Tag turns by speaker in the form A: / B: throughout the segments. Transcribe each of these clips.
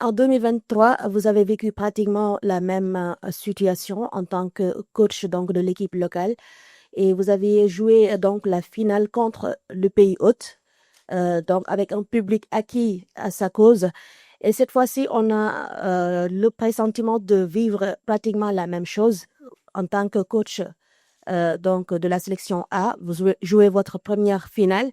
A: En 2023, vous avez vécu pratiquement la même situation en tant que coach donc, de l'équipe locale et vous avez joué donc la finale contre le pays hôte, donc avec un public acquis à sa cause. Et cette fois-ci, on a le pressentiment de vivre pratiquement la même chose en tant que coach donc de la sélection A. Vous jouez votre première finale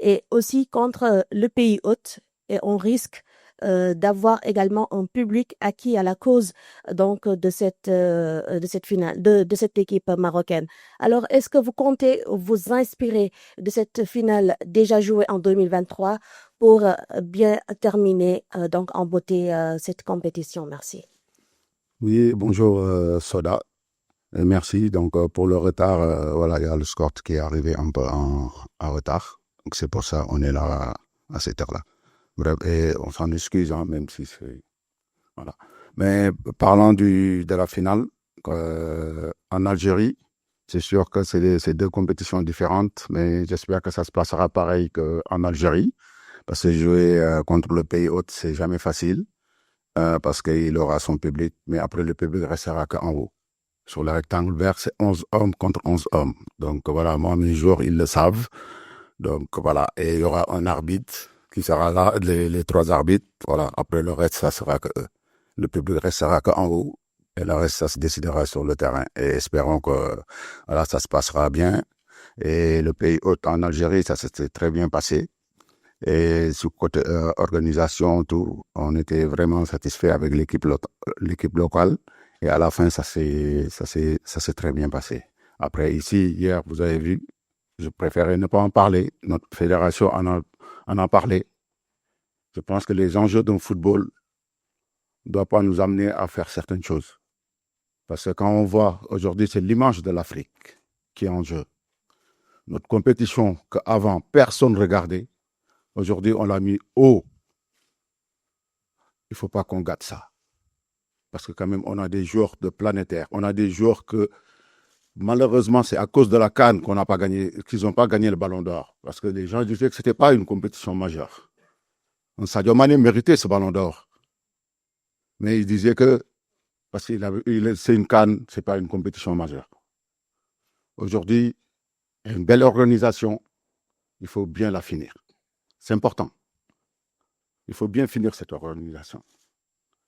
A: et aussi contre le pays hôte. Et on risque d'avoir également un public acquis à la cause donc de cette finale, de cette équipe marocaine. Alors, est-ce que vous comptez vous inspirer de cette finale déjà jouée en 2023 pour bien terminer donc en beauté cette compétition? Merci.
B: Oui, bonjour Soda. Et merci. Donc pour le retard, voilà, il y a le score qui est arrivé un peu en retard. Donc c'est pour ça qu'on est là à cette heure-là. Bref, et on s'en excuse, hein, même si c'est voilà. Mais parlant de la finale en Algérie, c'est sûr que c'est deux compétitions différentes, mais j'espère que ça se passera pareil qu'en Algérie, parce que jouer contre le pays hôte, c'est jamais facile, parce qu'il aura son public, mais après le public restera qu'en haut. Sur le rectangle vert, c'est 11 hommes contre 11 hommes. Donc voilà, moi, mes joueurs, ils le savent. Donc voilà, et il y aura un arbitre qui sera là, les trois arbitres. Voilà, après le reste, ça sera que eux. Le public restera qu'en haut. Et le reste, ça se décidera sur le terrain. Et espérons que voilà, ça se passera bien. Et le pays hôte en Algérie, ça s'est très bien passé. Et sur côté organisation, tout, on était vraiment satisfait avec l'équipe locale. Et à la fin, ça s'est très bien passé. Après, ici, hier, vous avez vu, je préférais ne pas en parler. Notre fédération en a parlé. Je pense que les enjeux d'un football ne doivent pas nous amener à faire certaines choses. Parce que quand on voit aujourd'hui, c'est l'image de l'Afrique qui est en jeu. Notre compétition qu'avant, personne ne regardait, aujourd'hui, on l'a mis haut. Il ne faut pas qu'on gâte ça. Parce que quand même, on a des joueurs de planétaires. On a des joueurs que, malheureusement, c'est à cause de la CAN qu'on n'a pas gagné, qu'ils n'ont pas gagné le Ballon d'Or. Parce que les gens disaient que ce n'était pas une compétition majeure. Sadio Mané méritait ce Ballon d'Or. Mais il disait que, parce que c'est une CAN, ce n'est pas une compétition majeure. Aujourd'hui, il y a une belle organisation. Il faut bien la finir. C'est important. Il faut bien finir cette organisation.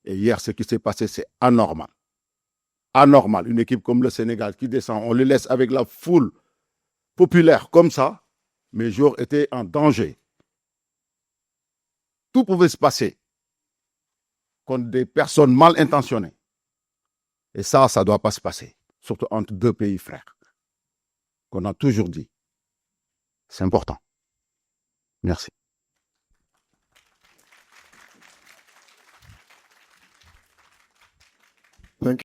B: Et hier, ce qui s'est passé, c'est anormal. Anormal. Une équipe comme le Sénégal qui descend, on le laisse avec la foule populaire comme ça. Mes joueurs étaient en danger. Tout pouvait se passer contre des personnes mal intentionnées. Et ça ne doit pas se passer. Surtout entre deux pays frères. Qu'on a toujours dit. C'est important. Merci.